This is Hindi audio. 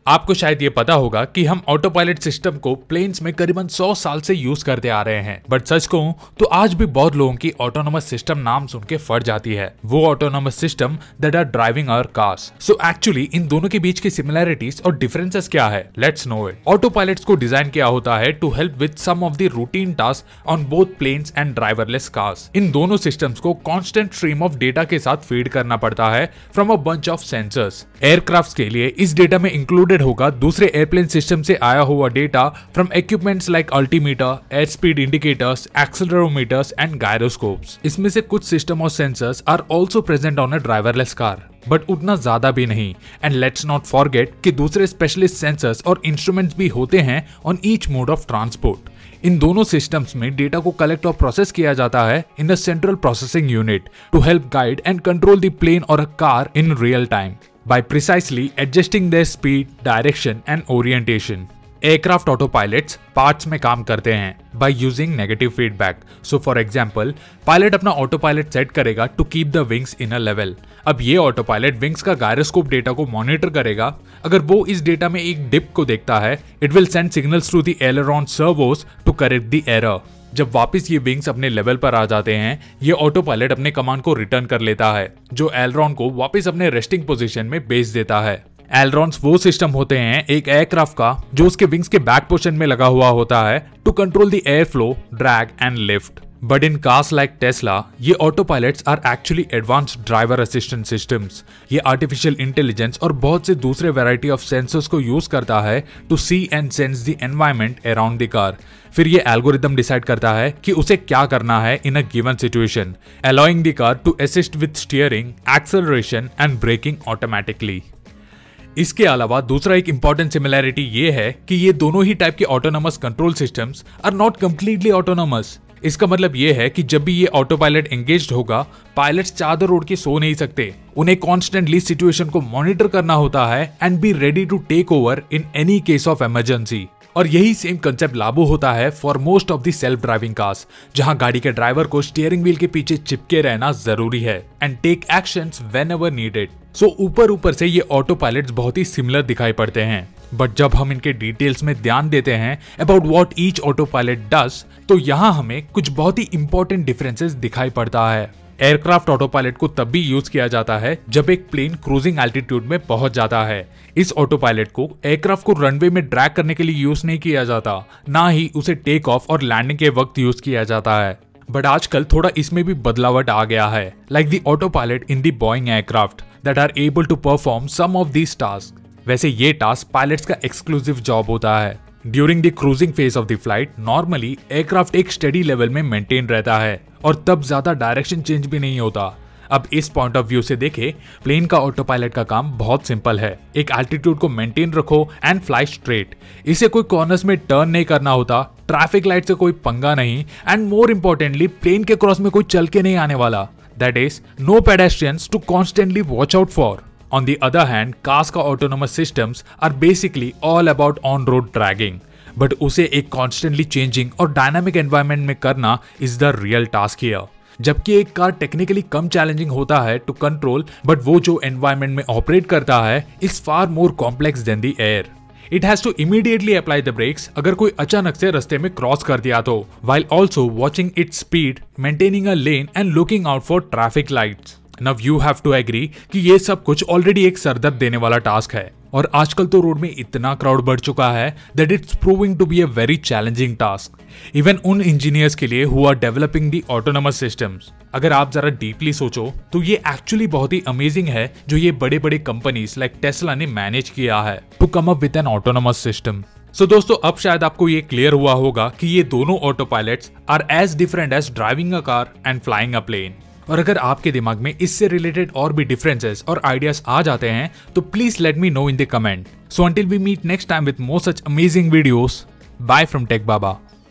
आपको शायद ये पता होगा कि हम ऑटो पायलट सिस्टम को प्लेन्स में करीबन 100 साल से यूज करते आ रहे हैं, बट सच कहूं तो आज भी बहुत लोगों की ऑटोनोमस सिस्टम नाम सुन के फट जाती है। वो autonomous system that are driving our cars. So actually इन दोनों के बीच की सिमिलैरिटीज और डिफरेंसेस क्या है, let's know it. Autopilots को डिजाइन किया होता है to help with some of the routine task on both planes and driverless cars. इन दोनों सिस्टम्स को कांस्टेंट स्ट्रीम ऑफ डेटा के साथ फीड करना पड़ता है from a bunch of sensors. Aircrafts के लिए इस डेटा में इंक्लूडेड होगा दूसरे एयरप्लेन सिस्टम से आया हुआ data from equipments like altimeter, air speed indicators, accelerometers and gyroscopes. इसमें से कुछ सिस्टम और sensors are also present on a driverless car, but उतना ज्यादा भी नहीं। एंड लेट्स नॉट फॉरगेट कि दूसरे स्पेशलिस्ट सेंसर्स और इंस्ट्रूमेंट्स भी होते हैं on each mode of transport. इन दोनों सिस्टम्स में डेटा को कलेक्ट और प्रोसेस किया जाता है in the central processing unit to help guide and control the plane और a car in real time by precisely adjusting their speed, direction and orientation. Aircraft autopilots parts में काम करते हैं by using negative feedback. So for example, pilot अपना ऑटो पायलट सेट करेगा to keep the wings in a level. अब ये ऑटो पायलट विंग्स का गायरोस्कोप डेटा को मॉनिटर करेगा। अगर वो इस डेटा में एक डिप को देखता है, it will send signals through the aileron servos to correct the error. जब वापस ये विंग्स अपने लेवल पर आ जाते हैं, ये ऑटो पायलट अपने कमांड को रिटर्न कर लेता है, जो एलरॉन को वापस अपने रेस्टिंग पोजीशन में भेज देता है। एलरॉन्स वो सिस्टम होते हैं एक एयरक्राफ्ट का जो उसके विंग्स के बैक पोर्शन में लगा हुआ होता है to control the air flow, drag and lift. But in cars like Tesla, ये auto pilots are actually advanced driver assistant systems. ये आर्टिफिशियल इंटेलिजेंस और बहुत से दूसरे वैरायटी ऑफ सेंसर्स को यूज करता है to see and sense the environment around the car. फिर ये एल्गोरिथम डिसाइड करता है कि उसे क्या करना है in a given situation, allowing the car to assist with steering, acceleration and braking automatically. इसके अलावा दूसरा एक इंपॉर्टेंट सिमिलैरिटी ये है कि ये दोनों ही टाइप के autonomous control systems are not completely autonomous. इसका मतलब ये है कि जब भी ये ऑटो पायलट एंगेज्ड होगा, पायलट्स चादर ओढ़ के सो नहीं सकते। उन्हें कॉन्स्टेंटली सिचुएशन को मॉनिटर करना होता है and be ready to take over in any case of emergency. और यही सेम कंसेप्ट लागू होता है for most of the self driving cars, जहां गाड़ी के ड्राइवर को स्टीयरिंग व्हील के पीछे चिपके रहना जरूरी है and take actions whenever needed. So ऊपर से ये ऑटो पायलट्स बहुत ही सिमिलर दिखाई पड़ते हैं, बट जब हम इनके डिटेल्स में ध्यान देते हैं about what each auto pilot does, तो यहाँ हमें कुछ बहुत ही इंपॉर्टेंट डिफरेंसेस दिखाई पड़ता है। एयरक्राफ्ट ऑटो पायलट को तब भी यूज किया जाता है जब एक प्लेन क्रूजिंग एल्टीट्यूड में पहुंच जाता है। इस ऑटो पायलट को एयरक्राफ्ट को रनवे में ड्रैग करने के लिए यूज नहीं किया जाता, ना ही उसे टेक ऑफ और लैंडिंग के वक्त यूज किया जाता है। बट आजकल थोड़ा इसमें भी बदलावट आ गया है, like the auto pilot in the Boeing aircraft that are able to perform some of these task. वैसे ये टास्क पायलट्स का एक्सक्लूसिव जॉब होता है। During the cruising phase of the flight, normally aircraft एक स्टेडी लेवल में मेंटेन रहता है और तब ज्यादा डायरेक्शन चेंज भी नहीं होता। अब इस पॉइंट ऑफ व्यू से देखें, प्लेन का ऑटो पायलट का काम बहुत सिंपल है। एक एल्टीट्यूड को मेंटेन रखो एंड फ्लाई स्ट्रेट। इसे कोई कॉर्नर्स में टर्न नहीं करना होता, ट्रैफिक लाइट से कोई पंगा नहीं, एंड मोर इम्पोर्टेंटली प्लेन के क्रॉस में कोई चल के नहीं आने वाला। That is no pedestrians to constantly watch out for. On the other hand, cars का autonomous systems are basically all about on-road dragging, but उसे एक constantly changing और dynamic environment में करना is the real task here. जबकि एक कार टेक्निकली कम चैलेंजिंग होता है टू कंट्रोल, बट वो जो एनवायरनमेंट में ऑपरेट करता है is far more complex than the air. It has to immediately apply the brakes अगर कोई अचानक से रास्ते में क्रॉस कर दिया तो, while also watching its speed, maintaining a lane and looking out for traffic lights. Now you have to agree कि ये सब कुछ ऑलरेडी एक सरदर्द देने वाला टास्क है, और आजकल तो रोड में इतना क्राउड बढ़ चुका है that it's proving to be a very challenging task, even उन इंजीनियर्स के लिए who are developing the autonomous systems. अगर आप जरा डीपली सोचो तो ये एक्चुअली बहुत ही अमेजिंग है जो ये बड़े बड़े कंपनीज लाइक टेस्ला ने मैनेज किया है to come up with an autonomous system. So दोस्तों, अब शायद आपको ये क्लियर हुआ होगा कि ये दोनों auto pilots are as different as driving a car and flying a plane. और अगर आपके दिमाग में इससे रिलेटेड और भी डिफरेंसेस और आइडियाज आ जाते हैं तो please let me know in the comment. So until we meet next time with more such amazing videos, bye from tech Baba.